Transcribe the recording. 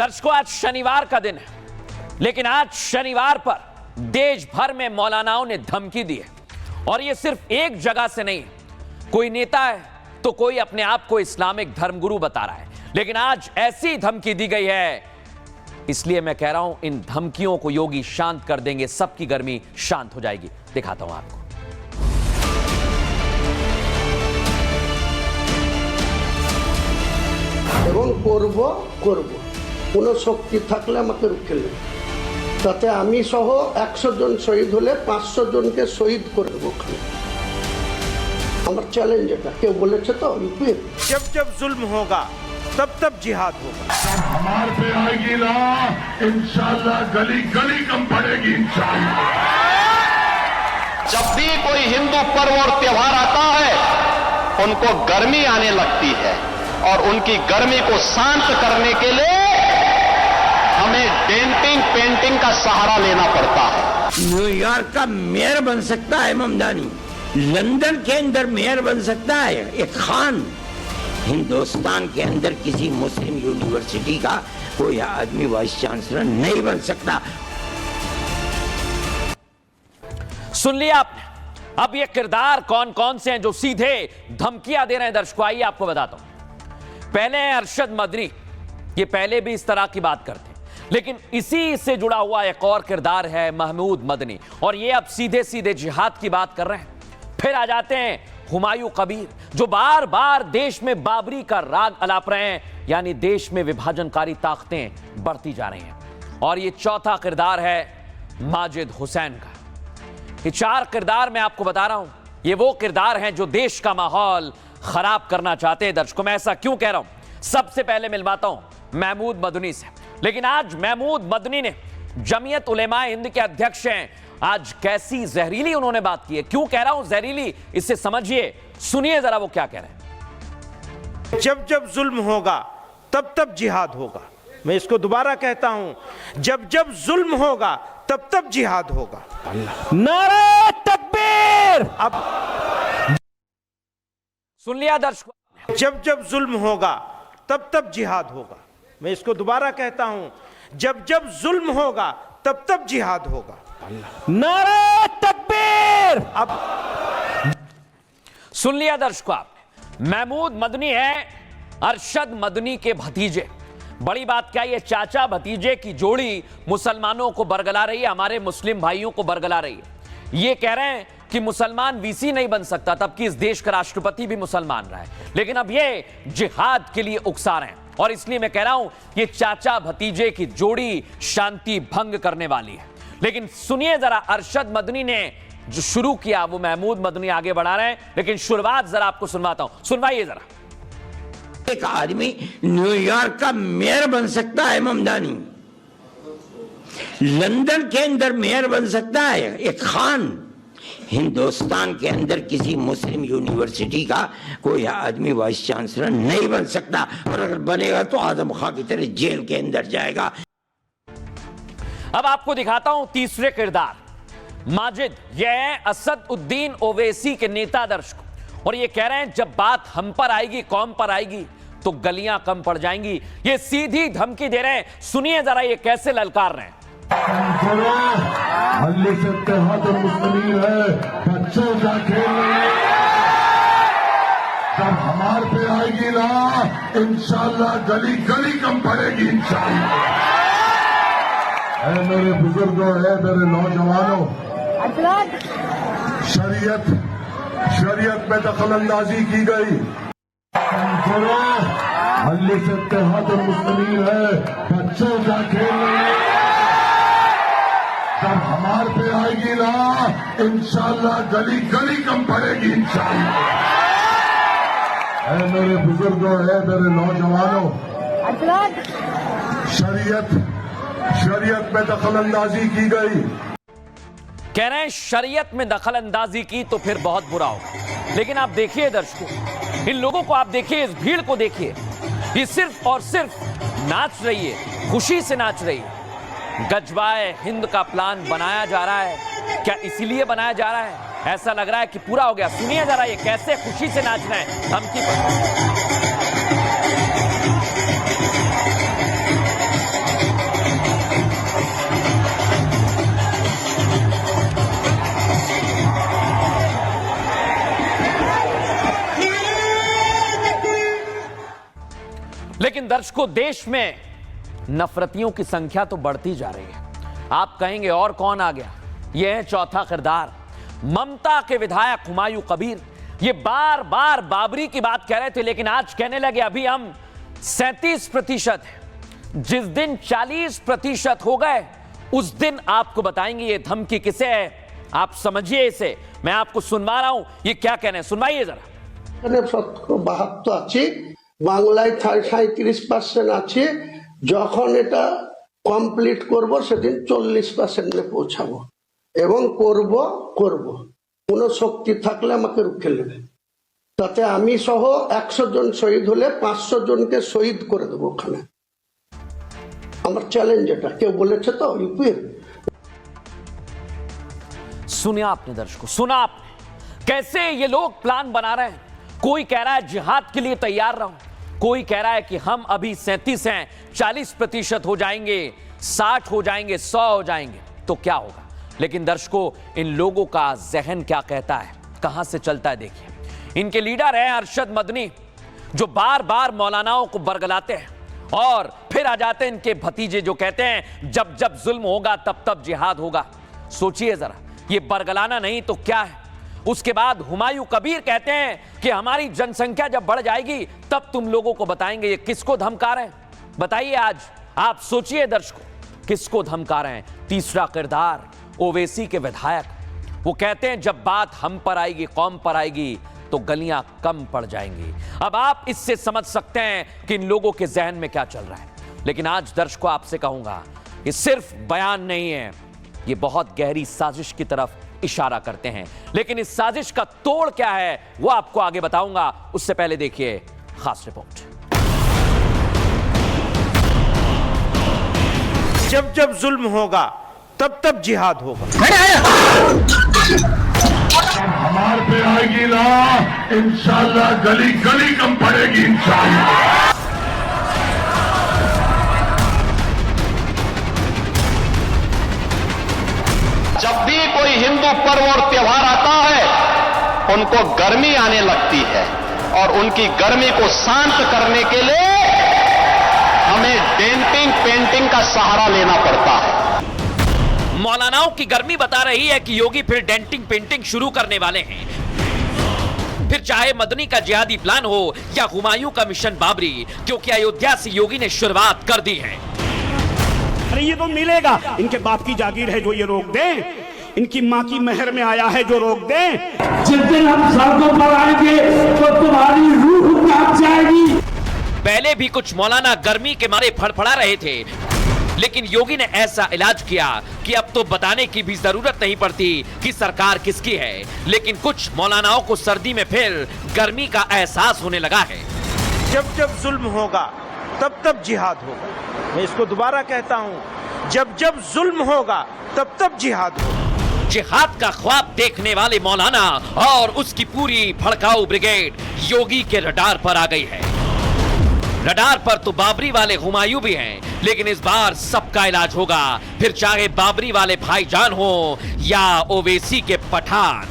दर्शकों, आज शनिवार का दिन है, लेकिन आज शनिवार पर देश भर में मौलानाओं ने धमकी दी है। और यह सिर्फ एक जगह से नहीं है। कोई नेता है तो कोई अपने आप को इस्लामिक धर्मगुरु बता रहा है, लेकिन आज ऐसी धमकी दी गई है। इसलिए मैं कह रहा हूं, इन धमकियों को योगी शांत कर देंगे, सबकी गर्मी शांत हो जाएगी। दिखाता हूं आपको। এবং করব কোনো শক্তি থাকলে আমাকে রুখে নেবে, তাতে আমি সহ 100 জন শহীদ হলে 500 জনকে শহীদ করে দেবো। আমার চ্যালেঞ্জ এটা, কেউ বলেছে তো यूपी जब जब जुल्म होगा तब तब जिहाद होगा। हमारे पे आएगी ना, इंशाल्लाह गली गली कम पड़ेगी इंशाल्लाह। जब भी कोई हिंदू पर्व और त्योहार आता है, उनको गर्मी आने लगती है और उनकी गर्मी को शांत करने के लिए हमें डेंटिंग पेंटिंग का सहारा लेना पड़ता है। न्यूयॉर्क का मेयर बन सकता है ममदानी, लंदन के अंदर मेयर बन सकता है एक खान, हिंदुस्तान के अंदर किसी मुस्लिम यूनिवर्सिटी का कोई आदमी वाइस चांसलर नहीं बन सकता। सुन लिया आपने। अब ये किरदार कौन कौन से हैं जो सीधे धमकियां दे रहे हैं? दर्शकों, आइए आपको बताता हूं। पहले हैं अरशद मदनी। ये पहले भी इस तरह की बात करते हैं, लेकिन इसी से जुड़ा हुआ एक और किरदार है महमूद मदनी, और ये अब सीधे सीधे जिहाद की बात कर रहे हैं। फिर आ जाते हैं हुमायूं कबीर, जो बार बार देश में बाबरी का राग अलाप रहे हैं, यानी देश में विभाजनकारी ताकतें बढ़ती जा रही हैं। और ये चौथा किरदार है माजिद हुसैन का। ये चार किरदार मैं आपको बता रहा हूं, ये वो किरदार हैं जो देश का माहौल खराब करना चाहते हैं। दर्शकों, मैं ऐसा क्यों कह रहा हूं? सबसे पहले मिलवाता हूं महमूद मदनी से। लेकिन आज महमूद मदनी ने, जमीयत उलेमा हिंद के अध्यक्ष हैं, आज कैसी जहरीली उन्होंने बात की है। क्यों कह रहा हूं जहरीली, इससे समझिए, सुनिए जरा वो क्या कह रहे हैं। जब जब जुल्म होगा तब तब जिहाद होगा। मैं इसको दोबारा कहता हूं, जब जब जुल्म होगा तब तब जिहाद होगा। नारे तकबीर! अब सुन लिया दर्शकों, जब जब जुल्म होगा तब तब जिहाद होगा। मैं इसको दोबारा कहता हूं, जब जब जुल्म होगा तब तब जिहाद होगा। नारे तकबीर! अब सुन लिया दर्शकों आपने, महमूद मदनी है अरशद मदनी के भतीजे। बड़ी बात क्या, ये चाचा भतीजे की जोड़ी मुसलमानों को बरगला रही है, हमारे मुस्लिम भाइयों को बरगला रही है। ये कह रहे हैं कि मुसलमान वीसी नहीं बन सकता, तब कि इस देश का राष्ट्रपति भी मुसलमान रहा है, लेकिन अब ये जिहाद के लिए उकसा रहे हैं। और इसलिए मैं कह रहा हूं, ये चाचा भतीजे की जोड़ी शांति भंग करने वाली है। लेकिन सुनिए जरा, अरशद मदनी ने जो शुरू किया वो महमूद मदनी आगे बढ़ा रहे हैं, लेकिन शुरुआत जरा आपको सुनवाता हूं, सुनवाइए जरा। एक आदमी न्यूयॉर्क का मेयर बन सकता है ममदानी, लंदन के अंदर मेयर बन सकता है एक खान, हिंदुस्तान के अंदर किसी मुस्लिम यूनिवर्सिटी का कोई आदमी वाइस चांसलर नहीं बन सकता, और अगर बनेगा तो आजम खां की तरह जेल के अंदर जाएगा। अब आपको दिखाता हूं तीसरे किरदार, माजिद। यह है असद उद्दीन ओवैसी के नेता। दर्शकों, और ये कह रहे हैं जब बात हम पर आएगी, कौम पर आएगी, तो गलियां कम पड़ जाएंगी। ये सीधी धमकी दे रहे हैं। सुनिए जरा ये कैसे ललकार रहे हैं। हल्ले से इत्तेहाद और मुस्लिमीन है, बच्चों का खेल जब हमारे पे आएगी ना, इंशाल्लाह गली गली कम पड़ेगी इंशाल्लाह। ऐ मेरे बुजुर्गों, है मेरे नौजवानों, शरीयत में दखल अंदाजी की गई। हल्ले से इत्तेहाद और मुस्लिमीन है, बच्चों का खेल जब हमारे पे आएगी ना, इंशाल्लाह गली गली कम पड़ेगी इंशाल्लाह। ऐ मेरे बुजुर्गों, है मेरे नौजवानों, शरीयत में दखल अंदाजी की गई। कह रहे हैं शरीयत में दखल अंदाजी की तो फिर बहुत बुरा होगा। लेकिन आप देखिए दर्शकों, इन लोगों को आप देखिए, इस भीड़ को देखिए, ये सिर्फ और सिर्फ नाच रही है, खुशी से नाच रही है। गजवाए हिंद का प्लान बनाया जा रहा है। क्या इसीलिए बनाया जा रहा है? ऐसा लग रहा है कि पूरा हो गया। सुनिए जरा ये कैसे खुशी से नाच रहे हैं धमकी पर। दर्शकों, देश में नफरतियों की संख्या तो बढ़ती जा रही है। आप कहेंगे और कौन आ गया? यह है चौथा किरदार, ममता के विधायक हुमायूं कबीर। ये बार बार बाबरी की बात कह रहे थे, लेकिन आज कहने लगे अभी हम 37% हैं। जिस दिन 40% हो गए उस दिन आपको बताएंगे ये धमकी किसे है। आप समझिए इसे, मैं आपको सुनवा रहा हूं ये क्या कहने हैं, सुनवाइए जरा। 72 আছে, বাংলায় 37% আছে। যখন এটা কমপ্লিট করব সেদিন 40% পৌঁছাবো এবং করব কোনো শক্তি থাকলে আমাকে রুখে নেবে। তাতে আমি সহ 100 জন শহীদ হলে 500 জনকে শহীদ করে দেবো ওখানে। আমার চ্যালেঞ্জ এটা, কেউ বলেছে তো ইউপির। सुनिए आपने दर्शकों, सुना आपने कैसे ये लोग प्लान बना रहे हैं। कोई कह रहा है जिहाद के लिए तैयार रहो, कोई कह रहा है कि हम अभी 37 हैं, 40% हो जाएंगे, 60 हो जाएंगे, 100 हो जाएंगे तो क्या होगा। लेकिन दर्शकों, इन लोगों का जहन क्या कहता है, कहां से चलता है देखिए। इनके लीडर है अरशद मदनी, जो बार बार मौलानाओं को बरगलाते हैं और फिर आ जाते हैं इनके भतीजे जो कहते हैं जब जब जुल्म होगा तब तब जिहाद होगा। सोचिए जरा, ये बरगलाना नहीं तो क्या है। उसके बाद हुमायूं कबीर कहते हैं कि हमारी जनसंख्या जब बढ़ जाएगी तब तुम लोगों को बताएंगे। ये किसको धमका रहे हैं बताइए। आज आप सोचिए दर्शकों, किसको धमका रहे हैं। तीसरा किरदार ओवैसी के विधायक, वो कहते हैं जब बात हम पर आएगी, कौम पर आएगी तो गलियां कम पड़ जाएंगी। अब आप इससे समझ सकते हैं कि इन लोगों के जहन में क्या चल रहा है। लेकिन आज दर्शकों आपसे कहूंगा, ये सिर्फ बयान नहीं है, ये बहुत गहरी साजिश की तरफ इशारा करते हैं। लेकिन इस साजिश का तोड़ क्या है वो आपको आगे बताऊंगा। उससे पहले देखिए खास रिपोर्ट। जब जब जुल्म होगा तब तब जिहाद होगा। हमारे पे आएगी ना, इंशाल्लाह गली गली कम पड़ेगी इंशाल्लाह। जब भी कोई हिंदू पर्व और त्योहार आता है उनको गर्मी आने लगती है और उनकी गर्मी को शांत करने के लिए हमें डेंटिंग पेंटिंग का सहारा लेना पड़ता है। मौलानाओं की गर्मी बता रही है कि योगी फिर डेंटिंग पेंटिंग शुरू करने वाले हैं। फिर चाहे मदनी का जिहादी प्लान हो या हुमायूं का मिशन बाबरी, क्योंकि अयोध्या से योगी ने शुरुआत कर दी है। अरे ये तो मिलेगा, इनके बाप की जागीर है जो ये रोक दे, इनकी माँ की मेहर में आया है जो रोक दे। जिस दिन हम सड़कों पर आएंगे तो तुम्हारी रूह कांप जाएगी। पहले भी कुछ मौलाना गर्मी के मारे फड़फड़ा रहे थे, लेकिन योगी ने ऐसा इलाज किया कि अब तो बताने की भी जरूरत नहीं पड़ती कि सरकार किसकी है। लेकिन कुछ मौलानाओं को सर्दी में फिर गर्मी का एहसास होने लगा है। जब जब जुल्म होगा तब तब जिहाद होगा। मैं इसको दोबारा कहता हूं, जब जब जुल्म होगा तब तब जिहाद होगा। जिहाद का ख्वाब देखने वाले मौलाना और उसकी पूरी भड़काऊ ब्रिगेड योगी के रडार पर आ गई है। रडार पर तो बाबरी वाले हुमायूं भी हैं, लेकिन इस बार सबका इलाज होगा, फिर चाहे बाबरी वाले भाईजान हो या ओवैसी के पठान।